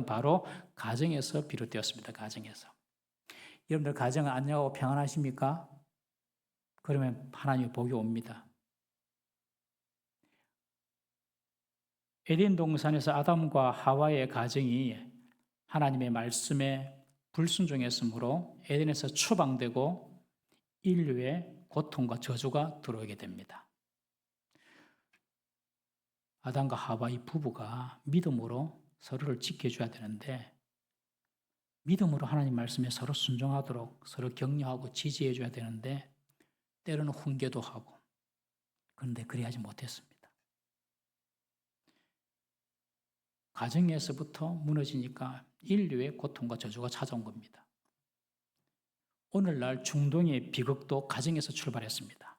바로 가정에서 비롯되었습니다. 가정에서. 여러분들 가정은 안녕하고 평안하십니까? 그러면 하나님의 복이 옵니다. 에덴 동산에서 아담과 하와의 가정이 하나님의 말씀에 불순종했으므로 에덴에서 추방되고 인류의 고통과 저주가 들어오게 됩니다. 아담과 하와 이 부부가 믿음으로 서로를 지켜줘야 되는데 믿음으로 하나님 말씀에 서로 순종하도록 서로 격려하고 지지해줘야 되는데 때로는 훈계도 하고 그런데 그리하지 못했습니다. 가정에서부터 무너지니까 인류의 고통과 저주가 찾아온 겁니다. 오늘날 중동의 비극도 가정에서 출발했습니다.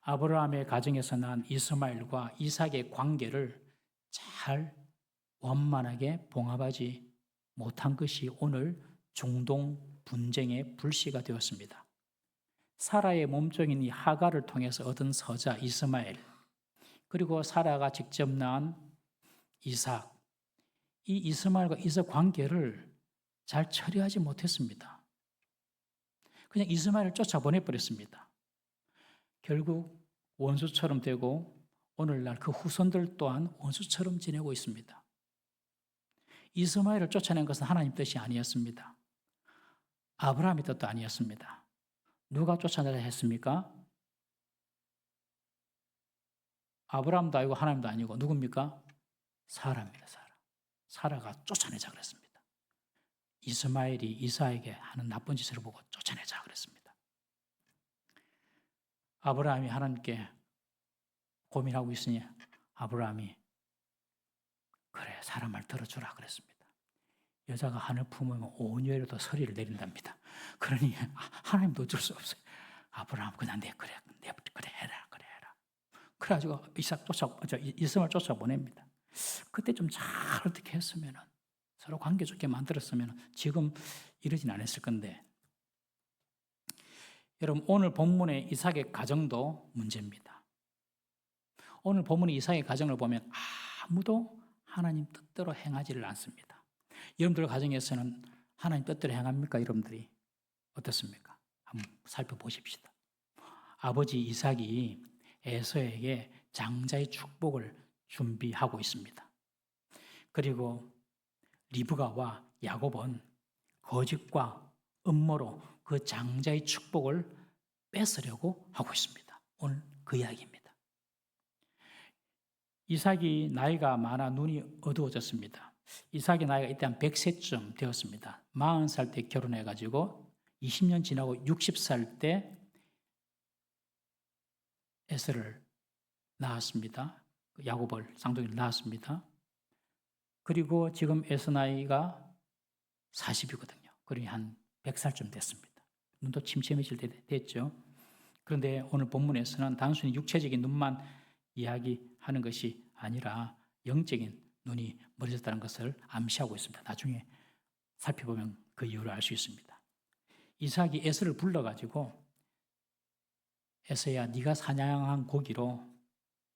아브라함의 가정에서 난 이스마엘과 이삭의 관계를 잘 원만하게 봉합하지 못한 것이 오늘 중동 분쟁의 불씨가 되었습니다. 사라의 몸종인 이 하가를 통해서 얻은 서자 이스마엘, 그리고 사라가 직접 낳은 이삭, 이 이스마엘과 이삭 관계를 잘 처리하지 못했습니다. 그냥 이스마엘을 쫓아보내버렸습니다. 결국 원수처럼 되고 오늘날 그 후손들 또한 원수처럼 지내고 있습니다. 이스마엘을 쫓아낸 것은 하나님 뜻이 아니었습니다. 아브라함의 뜻도 아니었습니다. 누가 쫓아내라 했습니까? 아브라함도 아니고 하나님도 아니고 누굽니까? 사라입니다. 사라가 쫓아내자 그랬습니다. 이스마엘이 이삭에게 하는 나쁜 짓을 보고 쫓아내자 그랬습니다. 아브라함이 하나님께 고민하고 있으니 아브라함이 그래 사람 말 들어주라 그랬습니다. 여자가 하늘 품으면 온유에도 서리를 내린답니다. 그러니 하나님도 어쩔 수 없어요. 아브라함 그냥 그래 해라. 그래가지고 이스마엘 쫓아보냅니다. 그때 좀 잘 어떻게 했으면 서로 관계 좋게 만들었으면 지금 이러진 않았을 건데 여러분 오늘 본문의 이삭의 가정도 문제입니다. 오늘 본문의 이삭의 가정을 보면 아무도 하나님 뜻대로 행하지를 않습니다. 여러분들 가정에서는 하나님 뜻대로 행합니까? 여러분들이 어떻습니까? 한번 살펴보십시다. 아버지 이삭이 에서에게 장자의 축복을 준비하고 있습니다. 그리고 리브가와 야곱은 거짓과 음모로 그 장자의 축복을 뺏으려고 하고 있습니다. 오늘 그 이야기입니다. 이삭이 나이가 많아 눈이 어두워졌습니다. 이삭이 나이가 이때 한 100세쯤 되었습니다. 40살 때 결혼해가지고 20년 지나고 60살 때 에서를 낳았습니다. 야곱을 쌍둥이를 낳았습니다. 그리고 지금 에서 나이가 40이거든요. 그러니 한 100살쯤 됐습니다. 눈도 침침해질 때 됐죠. 그런데 오늘 본문에서는 단순히 육체적인 눈만 이야기하는 것이 아니라 영적인 눈이 멀어졌다는 것을 암시하고 있습니다. 나중에 살펴보면 그 이유를 알 수 있습니다. 이삭이 에서를 불러가지고 에서야 네가 사냥한 고기로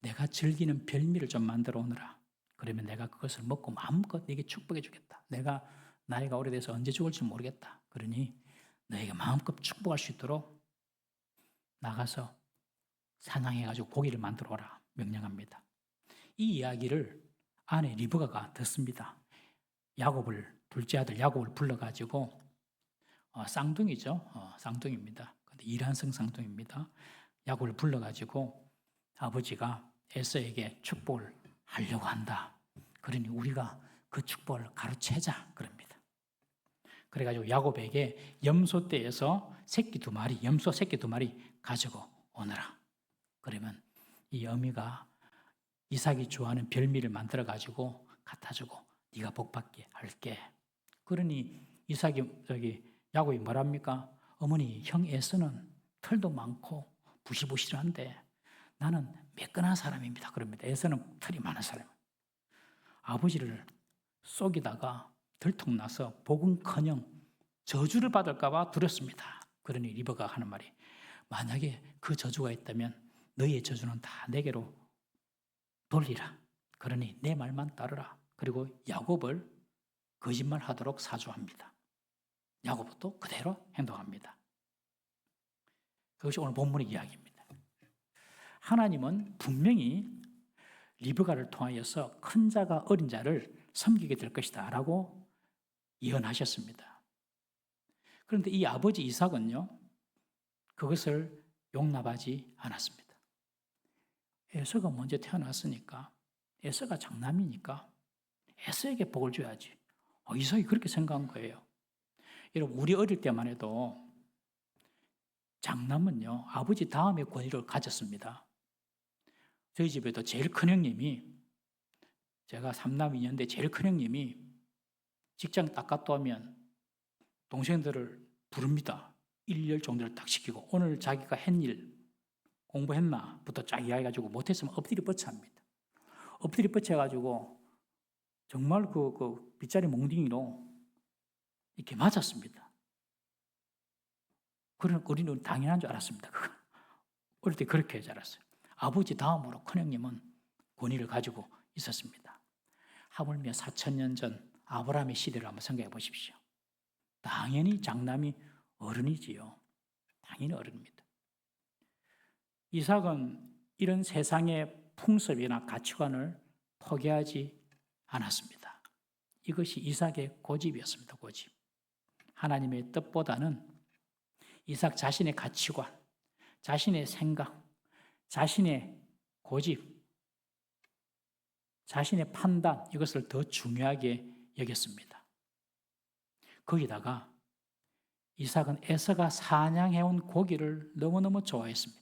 내가 즐기는 별미를 좀 만들어 오너라. 그러면 내가 그것을 먹고 마음껏 네게 축복해 주겠다. 내가 나이가 오래돼서 언제 죽을지 모르겠다. 그러니 너에게 마음껏 축복할 수 있도록 나가서 사냥해가지고 고기를 만들어 오라 명령합니다. 이 이야기를 아내 리브가가 듣습니다. 야곱을 둘째 아들 야곱을 불러가지고 쌍둥이죠. 쌍둥이입니다. 근데 이란성 쌍둥이입니다. 야곱을 불러가지고 아버지가 에서에게 축복을 하려고 한다. 그러니 우리가 그 축복을 가로채자 그럽니다. 그래가지고 야곱에게 염소떼에서 염소 새끼 2마리 가지고 오너라. 그러면 이 어미가 이삭이 좋아하는 별미를 만들어가지고 갖다주고 네가 복받게 할게. 그러니 야곱이 뭐랍니까? 어머니 형 에서는 털도 많고 부실부실한데 나는 매끈한 사람입니다. 그럽니다. 에서는 털이 많은 사람입니다. 아버지를 속이다가 들통나서 복은커녕 저주를 받을까 봐 두렵습니다. 그러니 리브가 하는 말이 만약에 그 저주가 있다면 너희의 저주는 다 내게로 돌리라. 그러니 내 말만 따르라. 그리고 야곱을 거짓말하도록 사주합니다. 야고보도 그대로 행동합니다. 그것이 오늘 본문의 이야기입니다. 하나님은 분명히 리브가를 통하여서 큰 자가 어린 자를 섬기게 될 것이다 라고 예언하셨습니다. 그런데 이 아버지 이삭은요, 그것을 용납하지 않았습니다. 에서가 먼저 태어났으니까, 에서가 장남이니까 에서에게 복을 줘야지. 이삭이 그렇게 생각한 거예요. 여러분, 우리 어릴 때만 해도 장남은요, 아버지 다음에 권위를 가졌습니다. 저희 집에도 제일 큰 형님이, 제가 삼남 2년대 제일 큰 형님이 직장 딱 갔다 오면 동생들을 부릅니다. 일일 정도를 딱 시키고, 오늘 자기가 한 일 공부했나? 부터 쫙 이야기해가지고 못했으면 엎드려 뻗쳐합니다. 엎드려 뻗쳐가지고 정말 그 빗자리 몽둥이로 이렇게 맞았습니다. 그런 어린이는 당연한 줄 알았습니다. 어릴 때 그렇게 자랐어요. 아버지 다음으로 큰형님은 권위를 가지고 있었습니다. 하물며 4,000년 전 아브라함의 시대를 한번 생각해 보십시오. 당연히 장남이 어른이지요. 당연히 어른입니다. 이삭은 이런 세상의 풍습이나 가치관을 포기하지 않았습니다. 이것이 이삭의 고집이었습니다. 고집. 하나님의 뜻보다는 이삭 자신의 가치관, 자신의 생각, 자신의 고집, 자신의 판단, 이것을 더 중요하게 여겼습니다. 거기다가 이삭은 에서가 사냥해온 고기를 너무너무 좋아했습니다.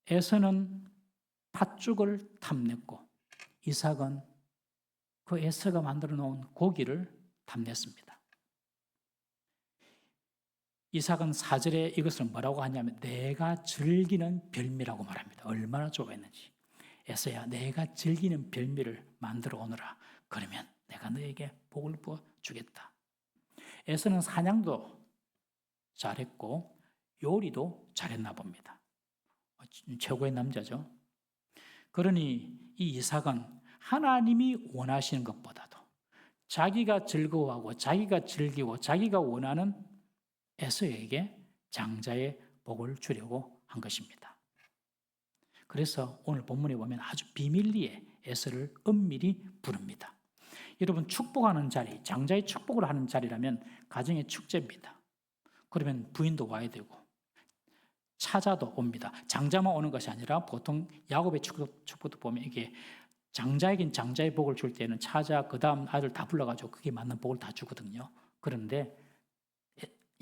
에서는 팥죽을 탐냈고 이삭은 그 에서가 만들어 놓은 고기를 탐냈습니다. 이삭은 4절에 이것을 뭐라고 하냐면 내가 즐기는 별미라고 말합니다. 얼마나 좋아했는지. 에서야, 내가 즐기는 별미를 만들어 오너라. 그러면 내가 너에게 복을 부어 주겠다. 에서는 사냥도 잘했고 요리도 잘했나 봅니다. 최고의 남자죠. 그러니 이 이삭은 하나님이 원하시는 것보다도 자기가 즐거워하고 자기가 즐기고 자기가 원하는 에서에게 장자의 복을 주려고 한 것입니다. 그래서 오늘 본문에 보면 아주 비밀리에 에서를 은밀히 부릅니다. 여러분, 축복하는 자리, 장자의 축복을 하는 자리라면 가정의 축제입니다. 그러면 부인도 와야 되고 차자도 옵니다. 장자만 오는 것이 아니라 보통 야곱의 축복도 보면 이게 장자에겐 장자의 복을 줄 때는 차자 그 다음 아들 다 불러가지고 그게 맞는 복을 다 주거든요. 그런데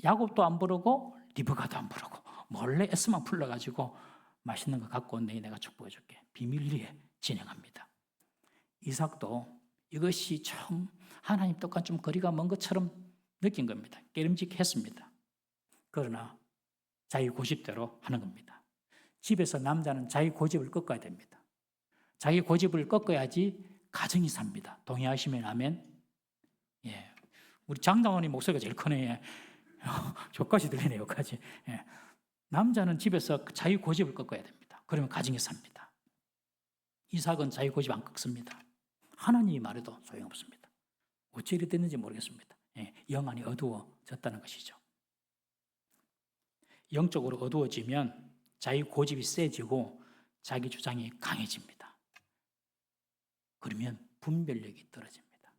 야곱도 안 부르고 리브가도 안 부르고 몰래 에스만 불러가지고 맛있는 거 갖고 온 내가 축복해 줄게. 비밀리에 진행합니다. 이삭도 이것이 참 하나님 뜻과 좀 거리가 먼 것처럼 느낀 겁니다. 깨름직했습니다. 그러나 자기 고집대로 하는 겁니다. 집에서 남자는 자기 고집을 꺾어야 됩니다. 자기 고집을 꺾어야지 가정이 삽니다. 동의하시면 아멘. 예, 우리 장장원님 목소리가 제일 크네. 저까지 들리네요. 여기까지. 예. 남자는 집에서 자기 고집을 꺾어야 됩니다. 그러면 가정이 삽니다. 이삭은 자기 고집 안 꺾습니다. 하나님이 말해도 소용없습니다. 어찌 이리 됐는지 모르겠습니다. 예, 영안이 어두워졌다는 것이죠. 영적으로 어두워지면 자기 고집이 세지고 자기 주장이 강해집니다. 그러면 분별력이 떨어집니다.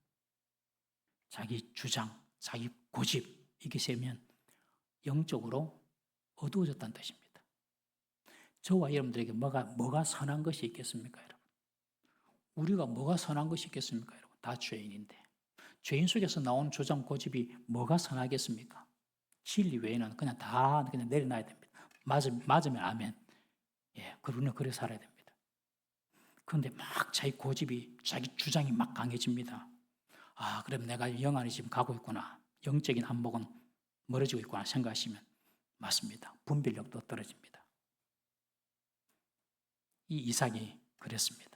자기 주장, 자기 고집 이게 세면 영적으로 어두워졌다는 뜻입니다. 저와 여러분들에게 뭐가 선한 것이 있겠습니까, 여러분? 우리가 뭐가 선한 것이 있겠습니까, 여러분? 다 죄인인데 죄인 속에서 나온 주장 고집이 뭐가 선하겠습니까? 진리 외에는 그냥 다 그냥 내려놔야 됩니다. 맞으면 아멘. 예, 그분은 그래 살아야 됩니다. 그런데 막 자기 고집이, 자기 주장이 막 강해집니다. 아, 그럼 내가 영안이 지금 가고 있구나. 영적인 안목은 멀어지고 있구나 생각하시면 맞습니다. 분별력도 떨어집니다. 이 이삭이 그랬습니다.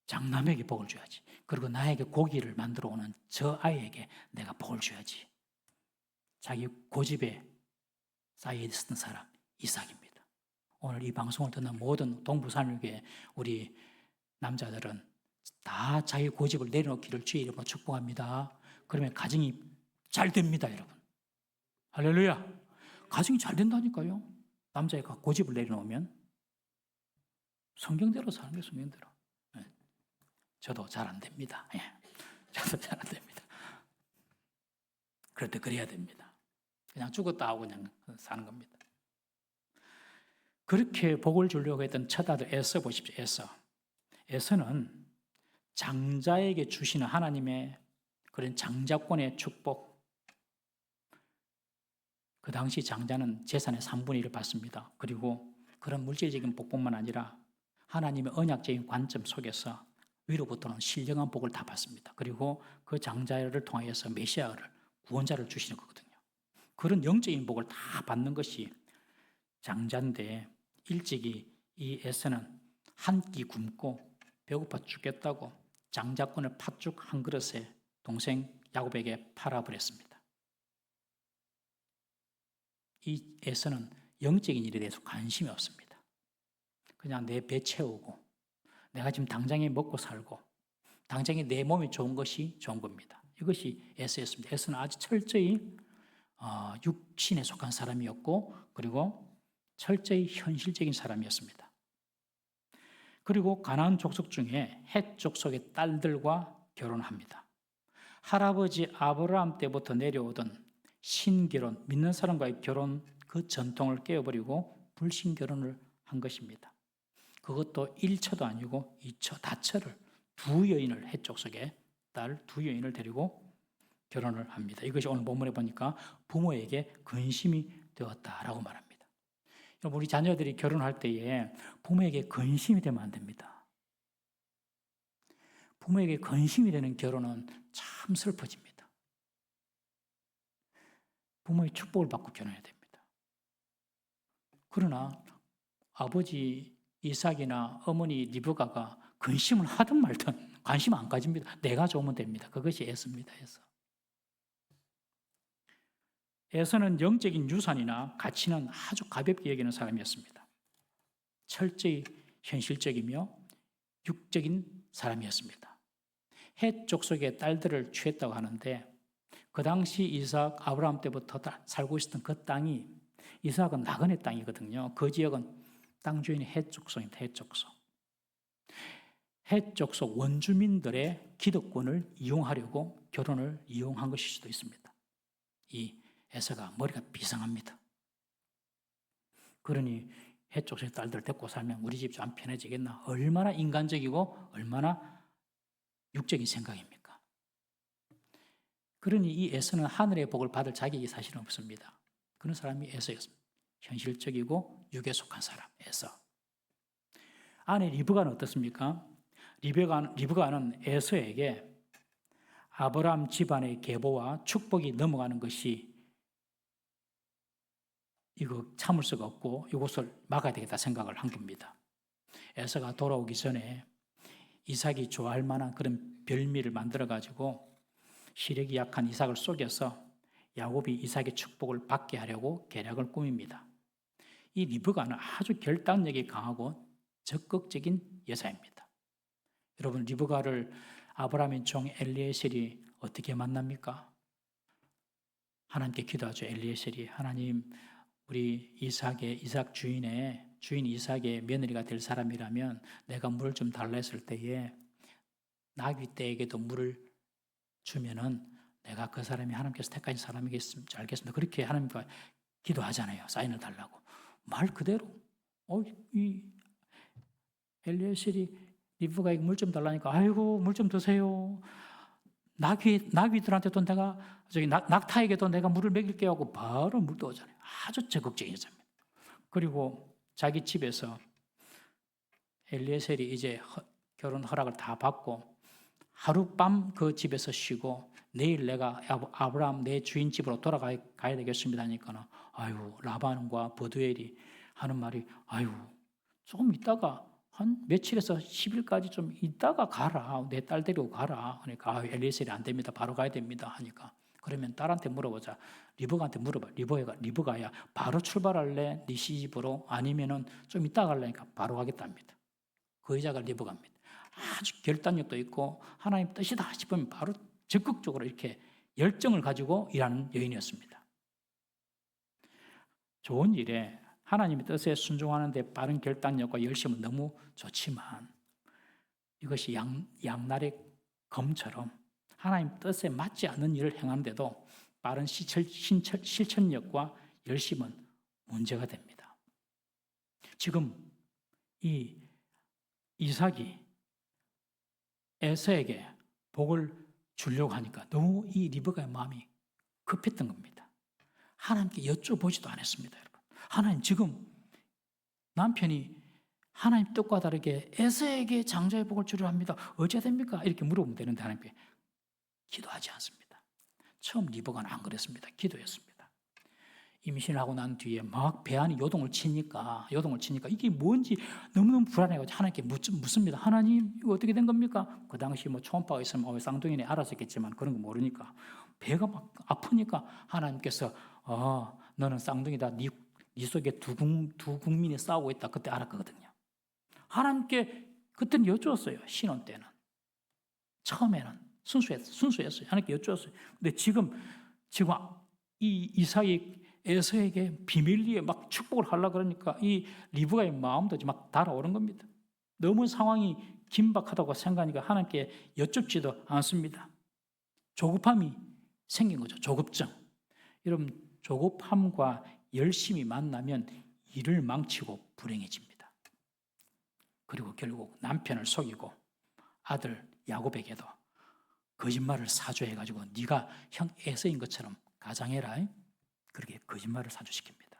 장남에게 복을 줘야지. 그리고 나에게 고기를 만들어 오는 저 아이에게 내가 복을 줘야지. 자기 고집에 쌓여 있었던 사람 이삭입니다. 오늘 이 방송을 듣는 모든 동부산육의 우리 남자들은 다 자기 고집을 내려놓기를 주의 이름으로 축복합니다. 그러면 가정이 잘 됩니다, 여러분. 할렐루야. 가정이 잘 된다니까요. 남자애가 고집을 내려놓으면 성경대로 사는 게 성경대로. 네. 저도 잘 안 됩니다. 예. 저도 잘 안 됩니다. 그럴 때 그래야 됩니다. 그냥 죽었다 하고 그냥 사는 겁니다. 그렇게 복을 주려고 했던 첫 아들 에서 보십시오. 에서는 장자에게 주시는 하나님의 그런 장자권의 축복. 그 당시 장자는 재산의 3분의 1을 받습니다. 그리고 그런 물질적인 복뿐만 아니라 하나님의 언약적인 관점 속에서 위로부터는 신령한 복을 다 받습니다. 그리고 그 장자를 통하여서 메시아를, 구원자를 주시는 거거든요. 그런 영적인 복을 다 받는 것이 장자인데 일찍이 이 에서는 한 끼 굶고 배고파 죽겠다고 장자권을 팥죽 한 그릇에 동생 야곱에게 팔아버렸습니다. 이 에서는 영적인 일에 대해서 관심이 없습니다. 그냥 내 배 채우고 내가 지금 당장에 먹고 살고 당장에 내 몸이 좋은 것이 좋은 겁니다. 이것이 에서였습니다. 에서는 아주 철저히 육신에 속한 사람이었고 그리고 철저히 현실적인 사람이었습니다. 그리고 가나안 족속 중에 헷 족속의 딸들과 결혼합니다. 할아버지 아브라함 때부터 내려오던 신결혼, 믿는 사람과의 결혼 그 전통을 깨어버리고 불신결혼을 한 것입니다. 그것도 1처도 아니고 2처, 다처를 두 여인을 헷 족속의 딸 두 여인을 데리고 결혼을 합니다. 이것이 오늘 본문에 보니까 부모에게 근심이 되었다라고 말합니다. 우리 자녀들이 결혼할 때에 부모에게 근심이 되면 안 됩니다. 부모에게 근심이 되는 결혼은 참 슬퍼집니다. 부모의 축복을 받고 결혼해야 됩니다. 그러나 아버지 이삭이나 어머니 리브가가 근심을 하든 말든 관심 안 가집니다. 내가 좋으면 됩니다. 그것이 에서입니다. 에서는 영적인 유산이나 가치는 아주 가볍게 여기는 사람이었습니다. 철저히 현실적이며 육적인 사람이었습니다. 헷 족속의 딸들을 취했다고 하는데 그 당시 이삭, 아브라함 때부터 살고 있었던 그 땅이 이삭은 나그네 땅이거든요. 그 지역은 땅 주인이 헷 족속입니다. 헷 족속. 헷 족속 원주민들의 기득권을 이용하려고 결혼을 이용한 것일 수도 있습니다. 이 에서가 머리가 비상합니다. 그러니 헷 족속의 딸들 데리고 살면 우리 집 좀 편해지겠나? 얼마나 인간적이고 얼마나 육적인 생각입니까? 그러니 이 에서는 하늘의 복을 받을 자격이 사실은 없습니다. 그런 사람이 에서였습니다. 현실적이고 육에 속한 사람, 에서. 아내 리브가는 어떻습니까? 리브가는 에서에게 아브라함 집안의 계보와 축복이 넘어가는 것이 이거 참을 수가 없고 이것을 막아야 되겠다 생각을 한 겁니다. 에서가 돌아오기 전에 이삭이 좋아할 만한 그런 별미를 만들어가지고 시력이 약한 이삭을 속여서 야곱이 이삭의 축복을 받게 하려고 계략을 꾸밉니다. 이 리브가는 아주 결단력이 강하고 적극적인 여자입니다. 여러분, 리브가를 아브라함의 종 엘리에셀이 어떻게 만납니까? 하나님께 기도하죠. 엘리에셀이 하나님, 우리 이삭 주인 이삭의 며느리가 될 사람이라면 내가 물을 좀 달라 했을 때에 나귀 떼에게도 물을 주면은 내가 그 사람이 하나님께서 택하신 사람이겠습니다. 알겠습니다. 그렇게 하나님과 기도하잖아요. 사인을 달라고. 말 그대로 이 엘리에셀이 리브가에게 물 좀 달라니까 아이고 물 좀 드세요. 나귀들한테도 내가 낙타에게도 내가 물을 먹일게 하고 바로 물 떠오잖아요. 아주 적극적인 여자입니다. 그리고 자기 집에서 엘리에셀이 이제 결혼 허락을 다 받고 하룻밤 그 집에서 쉬고 내일 내가 아브라함 내 주인 집으로 돌아가야 되겠습니다 하니까 아유 라반과 버두엘이 하는 말이 아유 좀 있다가 한 며칠에서 10일까지 좀 있다가 가라. 내 딸 데리고 가라. 그러니까 엘리에셀이 안 됩니다. 바로 가야 됩니다 하니까 그러면 딸한테 물어보자. 리브가한테 물어봐. 리브가야 바로 출발할래? 네 시집으로? 아니면은 좀 이따 갈래니까 바로 가겠답니다. 그 여자가 리브가입니다. 아주 결단력도 있고 하나님 뜻이다 싶으면 바로 적극적으로 이렇게 열정을 가지고 일하는 여인이었습니다. 좋은 일에 하나님의 뜻에 순종하는 데 빠른 결단력과 열심은 너무 좋지만 이것이 양날의 검처럼 하나님 뜻에 맞지 않는 일을 행하는데도 빠른 실천력과 열심은 문제가 됩니다. 지금 이 이삭이 에서에게 복을 주려고 하니까 너무 이 리브가의 마음이 급했던 겁니다. 하나님께 여쭤보지도 않았습니다, 여러분. 하나님, 지금 남편이 하나님 뜻과 다르게 에서에게 장자의 복을 주려 합니다. 어찌 됩니까? 이렇게 물어보면 되는데 하나님께 기도하지 않습니다. 처음 리브가는 안 그랬습니다. 기도했습니다. 임신하고 난 뒤에 막 배 안이 요동을 치니까 이게 뭔지 너무너무 불안해가지고 하나님께 묻습니다. 하나님, 이거 어떻게 된 겁니까? 그 당시 뭐 초음파가 있으면 쌍둥이네 알았었겠지만 그런 거 모르니까 배가 막 아프니까 하나님께서 너는 쌍둥이다. 네 속에 두 국민이 싸우고 있다. 그때 알았거든요. 하나님께 그때는 여쭈었어요. 신혼 때는. 처음에는 순수했어요. 하나님께 여쭈었어요. 근데 지금 이 이삭이 에서에게 비밀리에 막 축복을 하려고 그러니까 이 리브가의 마음도 막 달아오른 겁니다. 너무 상황이 긴박하다고 생각하니까 하나님께 여쭙지도 않습니다. 조급함이 생긴 거죠. 조급증. 여러분, 조급함과 열심이 만나면 일을 망치고 불행해집니다. 그리고 결국 남편을 속이고 아들 야곱에게도 거짓말을 사주해가지고 네가 형 에서인 것처럼 가장해라. 그렇게 거짓말을 사주시킵니다.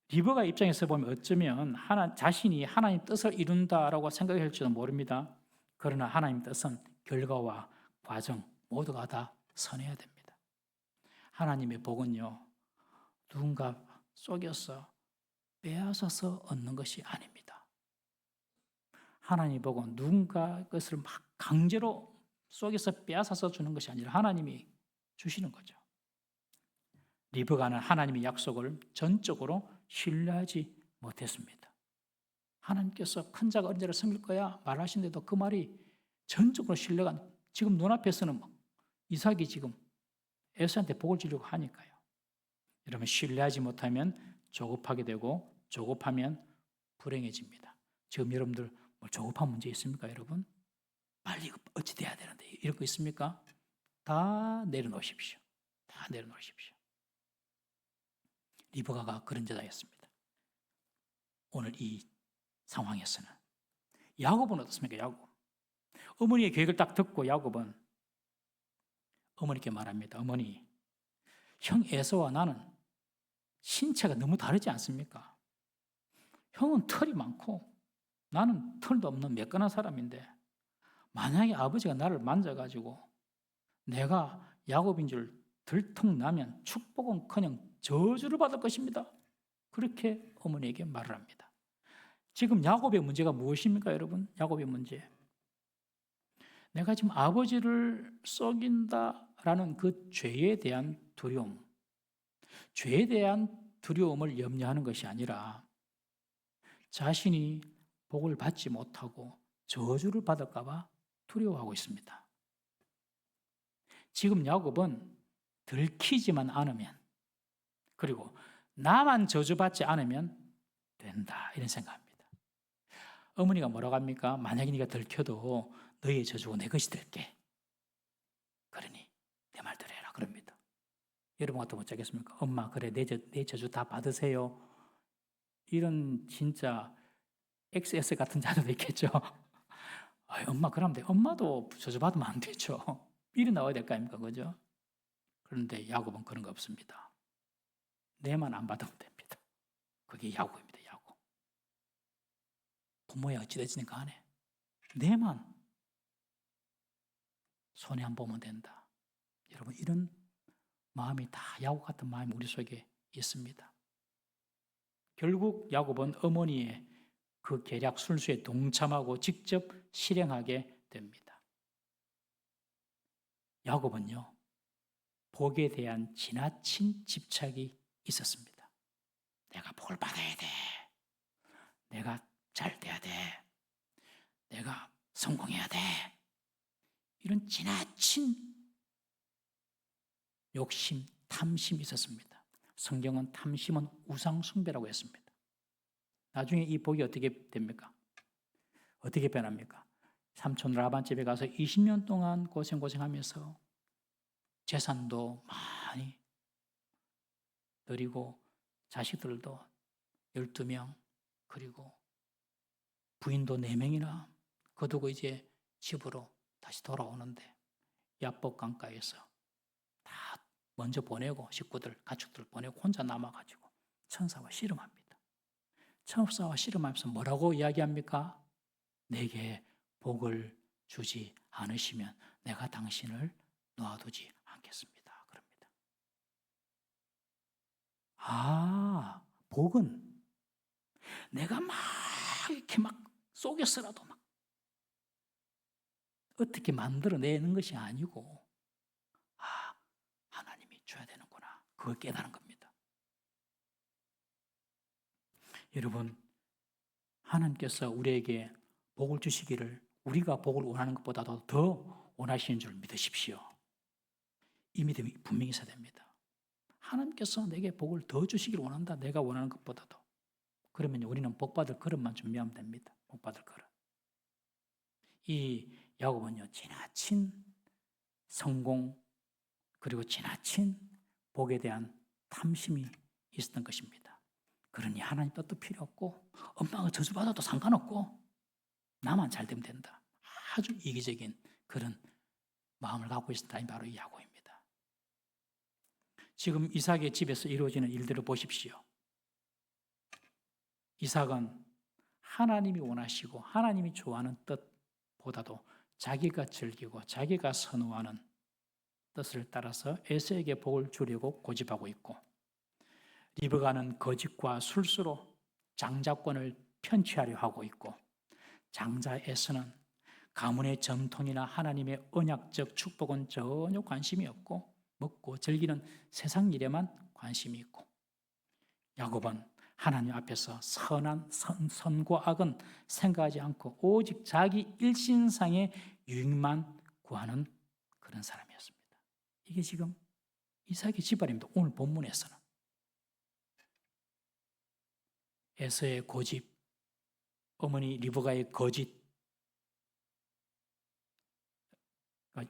리브가 입장에서 보면 어쩌면 자신이 하나님 뜻을 이룬다라고 생각할지도 모릅니다. 그러나 하나님 뜻은 결과와 과정 모두가 다 선해야 됩니다. 하나님의 복은요, 누군가 속여서 빼앗아서 얻는 것이 아닙니다. 하나님의 복은 누군가 것을 막 강제로 속여서 빼앗아서 주는 것이 아니라 하나님이 주시는 거죠. 리브가는 하나님의 약속을 전적으로 신뢰하지 못했습니다. 하나님께서 큰 자가 어린 자를 섬길 거야 말하신데도 그 말이 전적으로 신뢰가 지금 눈앞에서는 이삭이 지금 에서한테 복을 주려고 하니까요. 여러분, 신뢰하지 못하면 조급하게 되고 조급하면 불행해집니다. 지금 여러분들 조급한 문제 있습니까, 여러분? 빨리 어찌 돼야 되는데 이런 거 있습니까? 다 내려놓으십시오. 다 내려놓으십시오. 리브가가 그런 자였습니다. 오늘 이 상황에서는 야곱은 어떻습니까? 야곱. 어머니의 계획을 딱 듣고 야곱은 어머니께 말합니다. 어머니, 형 에서와 나는 신체가 너무 다르지 않습니까? 형은 털이 많고 나는 털도 없는 매끈한 사람인데 만약에 아버지가 나를 만져가지고 내가 야곱인 줄 들통나면 축복은커녕 저주를 받을 것입니다. 그렇게 어머니에게 말을 합니다. 지금 야곱의 문제가 무엇입니까, 여러분? 야곱의 문제. 내가 지금 아버지를 속인다라는 그 죄에 대한 두려움, 죄에 대한 두려움을 염려하는 것이 아니라 자신이 복을 받지 못하고 저주를 받을까 봐 두려워하고 있습니다. 지금 야곱은 들키지만 않으면, 그리고 나만 저주받지 않으면 된다, 이런 생각합니다. 어머니가 뭐라고 합니까? 만약에 네가 들켜도 너의 저주가 내 것이 될게. 그러니 내 말대로 해라, 그럽니다. 여러분 같으면 어쩌겠습니까? 엄마, 그래, 내 저주 다 받으세요. 이런 진짜 XS 같은 자들도 있겠죠. 엄마, 그러면 돼. 엄마도 저주받으면 안 되죠. 일이 나와야 될 거 아닙니까? 그죠? 그런데 야곱은 그런 거 없습니다. 내만 안 받으면 됩니다. 그게 야곱입니다. 야곱. 부모야 어찌 됐으니까 하네. 내만 손해 안 보면 된다. 여러분, 이런 마음이 다 야곱 같은 마음이 우리 속에 있습니다. 결국 야곱은 어머니의 그 계략 술수에 동참하고 직접 실행하게 됩니다. 야곱은요, 복에 대한 지나친 집착이 있었습니다. 내가 복을 받아야 돼. 내가 잘 돼야 돼. 내가 성공해야 돼. 이런 지나친 욕심, 탐심이 있었습니다. 성경은 탐심은 우상숭배라고 했습니다. 나중에 이 복이 어떻게 됩니까? 어떻게 변합니까? 삼촌 라반 집에 가서 20년 동안 고생하면서 재산도 많이 드리고 자식들도 12명 그리고 부인도 4명이나 거두고 이제 집으로 다시 돌아오는데 야복 강가에서 다 먼저 보내고 식구들, 가축들 보내고 혼자 남아가지고 천사와 씨름합니다. 천사와 씨름하면서 뭐라고 이야기합니까? 내게 복을 주지 않으시면 내가 당신을 놓아두지 않겠습니다. 그럽니다. 아, 복은 내가 막 이렇게 막 속여서라도 막 어떻게 만들어내는 것이 아니고 하나님이 줘야 되는구나. 그걸 깨달은 겁니다. 여러분, 하나님께서 우리에게 복을 주시기를 우리가 복을 원하는 것보다도 더 원하시는 줄 믿으십시오. 이 믿음이 분명히 있어야 됩니다. 하나님께서 내게 복을 더 주시기를 원한다. 내가 원하는 것보다도. 그러면 우리는 복받을 그릇만 준비하면 됩니다. 복받을 그릇. 이 야곱은요, 지나친 성공 그리고 지나친 복에 대한 탐심이 있었던 것입니다. 그러니 하나님 뜻도 필요 없고 엄마가 저주받아도 상관없고 나만 잘 되면 된다. 아주 이기적인 그런 마음을 갖고 있었던 사람이 바로 이 야곱입니다. 지금 이삭의 집에서 이루어지는 일들을 보십시오. 이삭은 하나님이 원하시고 하나님이 좋아하는 뜻보다도 자기가 즐기고 자기가 선호하는 뜻을 따라서 에서에게 복을 주려고 고집하고 있고, 리브가는 거짓과 술수로 장자권을 편취하려 하고 있고, 장자 에서는 가문의 전통이나 하나님의 언약적 축복은 전혀 관심이 없고 먹고 즐기는 세상 일에만 관심이 있고, 야곱은 하나님 앞에서 선과 악은 생각하지 않고 오직 자기 일신상의 유익만 구하는 그런 사람이었습니다. 이게 지금 이삭의 집안입니다. 오늘 본문에서는 에서의 고집, 어머니 리브가의 거짓,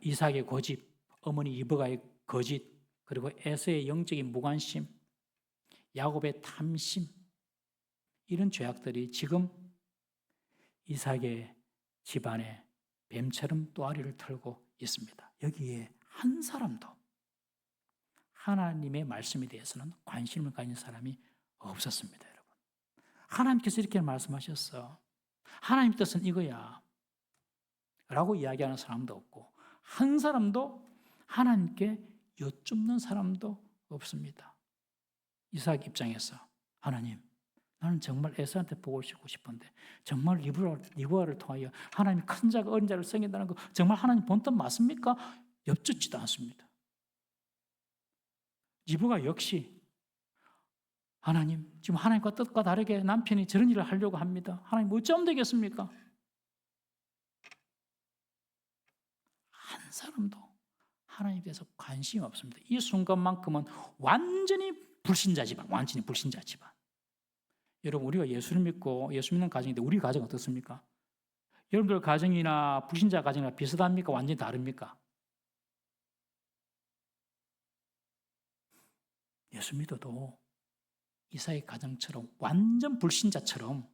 이삭의 고집, 어머니 리브가의 거짓, 그리고 에서의 영적인 무관심, 야곱의 탐심, 이런 죄악들이 지금 이삭의 집안에 뱀처럼 또아리를 털고 있습니다. 여기에 한 사람도 하나님의 말씀에 대해서는 관심을 가진 사람이 없었습니다, 여러분. 하나님께서 이렇게 말씀하셨어. 하나님 뜻은 이거야. 라고 이야기하는 사람도 없고, 한 사람도 하나님께 여쭙는 사람도 없습니다. 이삭 입장에서 하나님, 나는 정말 에서한테 복을 주고 싶은데 정말 리브가를 통하여 하나님이 큰 자가 어린 자를 생긴다는 거 정말 하나님 본뜻 맞습니까? 여쭙지도 않습니다. 리브가 역시 하나님, 지금 하나님과 뜻과 다르게 남편이 저런 일을 하려고 합니다. 하나님 어쩌면 되겠습니까? 한 사람도 하나님에 대해서 관심이 없습니다. 이 순간만큼은 완전히 불신자 집안, 완전히 불신자 집안. 여러분, 우리가 예수를 믿고 예수 믿는 가정인데 우리 가정 어떻습니까? 여러분들 가정이나 불신자 가정이나 비슷합니까? 완전히 다릅니까? 예수 믿어도 이삭의 가정처럼 완전 불신자처럼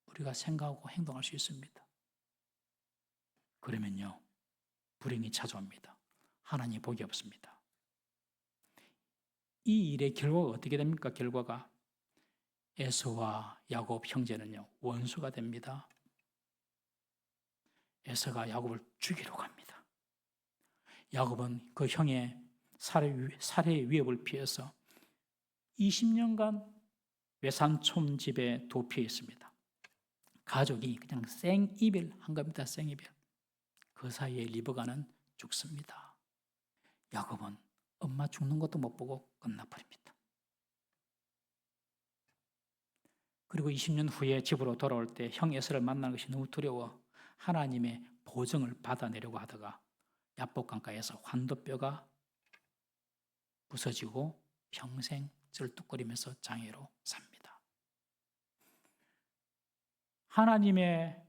우리가 생각하고 행동할 수 있습니다. 그러면요, 불행이 찾아옵니다. 하나님 복이 없습니다. 이 일의 결과가 어떻게 됩니까? 결과가 에서와 야곱 형제는요, 원수가 됩니다. 에서가 야곱을 죽이러 갑니다. 야곱은 그 형의 살해의 위협을 피해서 20년간 외삼촌 집에 도피해 있습니다. 가족이 그냥 생이별한 겁니다. 생이별. 그 사이에 리브가는 죽습니다. 야곱은 엄마 죽는 것도 못 보고 끝나버립니다. 그리고 20년 후에 집으로 돌아올 때 형 에서를 만나는 것이 너무 두려워 하나님의 보증을 받아내려고 하다가 야복강가에서 환도뼈가 부서지고 평생 쩔뚝거리면서 장애로 삽니다. 하나님의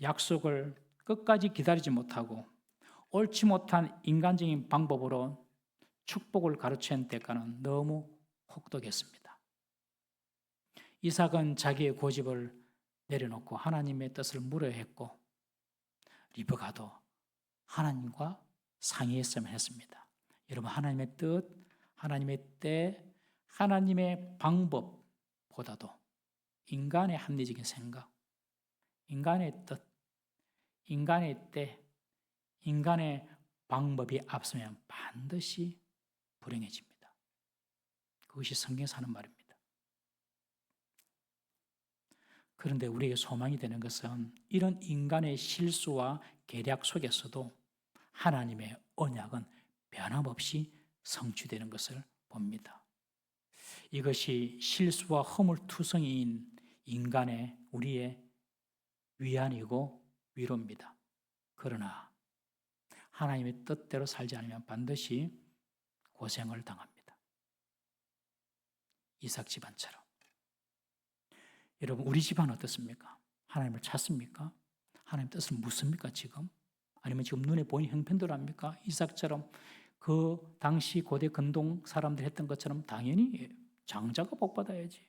약속을 끝까지 기다리지 못하고 옳지 못한 인간적인 방법으로 축복을 가르친 대가는 너무 혹독했습니다. 이삭은 자기의 고집을 내려놓고 하나님의 뜻을 물어야 했고, 리브가도 하나님과 상의했으면 했습니다. 여러분, 하나님의 뜻, 하나님의 때, 하나님의 방법보다도 인간의 합리적인 생각, 인간의 뜻, 인간의 때, 인간의 방법이 앞서면 반드시 불행해집니다. 그것이 성경에서 하는 말입니다. 그런데 우리에게 소망이 되는 것은 이런 인간의 실수와 계략 속에서도 하나님의 언약은 변함없이 성취되는 것을 봅니다. 이것이 실수와 허물투성이인 인간의 우리의 위안이고 위로입니다. 그러나 하나님의 뜻대로 살지 않으면 반드시 고생을 당합니다. 이삭 집안처럼. 여러분, 우리 집안 어떻습니까? 하나님을 찾습니까? 하나님 뜻을 묻습니까 지금? 아니면 지금 눈에 보이는 형편대로 합니까? 이삭처럼 그 당시 고대 근동 사람들이 했던 것처럼 당연히 장자가 복받아야지.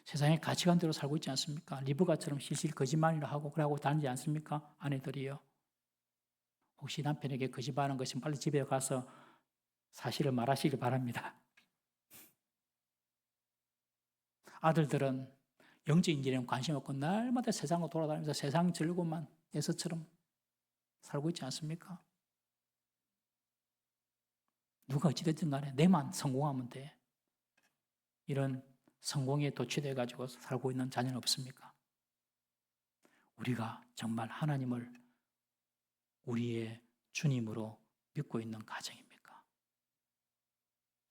세상의 가치관대로 살고 있지 않습니까? 리브가처럼 실실 거짓말이라 하고 그러고 다니지 않습니까? 아내들이요. 혹시 남편에게 거짓말하는 것이면 빨리 집에 가서 사실을 말하시길 바랍니다. 아들들은 영적인 일에는 관심 없고 날마다 세상으로 돌아다니면서 세상 즐거움만 에서처럼 살고 있지 않습니까? 누가 어찌됐든 간에 내만 성공하면 돼. 이런 성공에 도취돼 가지고 살고 있는 자녀는 없습니까? 우리가 정말 하나님을 우리의 주님으로 믿고 있는 가정입니까?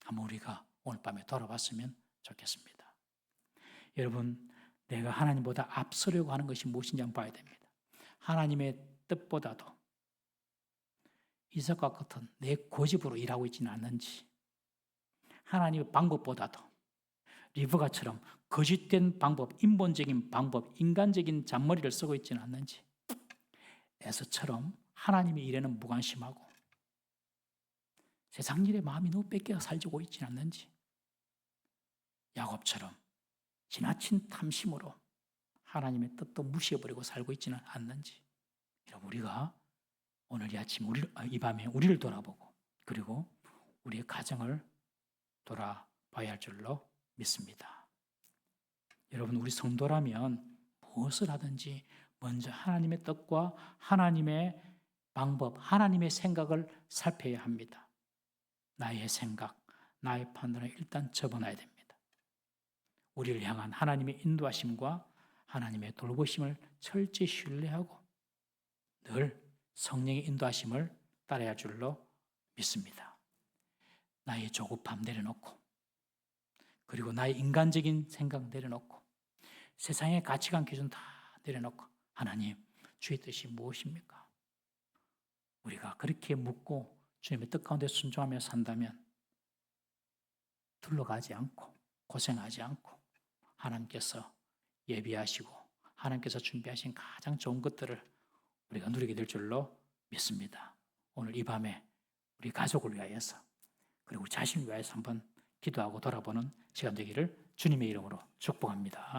한번 우리가 오늘 밤에 돌아봤으면 좋겠습니다. 여러분, 내가 하나님보다 앞서려고 하는 것이 무엇인지 한번 봐야 됩니다. 하나님의 뜻보다도 이삭과 같은 내 고집으로 일하고 있지는 않는지, 하나님의 방법보다도 리브가처럼 거짓된 방법, 인본적인 방법, 인간적인 잔머리를 쓰고 있지는 않는지, 에서처럼 하나님의 일에는 무관심하고 세상 일에 마음이 너무 뺏겨 살지고 있지는 않는지, 야곱처럼 지나친 탐심으로 하나님의 뜻도 무시해버리고 살고 있지는 않는지, 여러분, 우리가 오늘 이 아침, 이 밤에 우리를 돌아보고 그리고 우리의 가정을 돌아봐야 할 줄로 믿습니다. 여러분, 우리 성도라면 무엇을 하든지 먼저 하나님의 뜻과 하나님의 방법, 하나님의 생각을 살펴야 합니다. 나의 생각, 나의 판단을 일단 접어놔야 됩니다. 우리를 향한 하나님의 인도하심과 하나님의 돌보심을 철저히 신뢰하고 늘 성령의 인도하심을 따라야 할 줄로 믿습니다. 나의 조급함 내려놓고, 그리고 나의 인간적인 생각 내려놓고, 세상의 가치관 기준 다 내려놓고, 하나님, 주의 뜻이 무엇입니까? 우리가 그렇게 묻고 주님의 뜻 가운데 순종하며 산다면 둘러가지 않고 고생하지 않고 하나님께서 예비하시고 하나님께서 준비하신 가장 좋은 것들을 우리가 누리게 될 줄로 믿습니다. 오늘 이 밤에 우리 가족을 위하여서 그리고 우리 자신을 위하여서 한번 기도하고 돌아보는 시간 되기를 주님의 이름으로 축복합니다.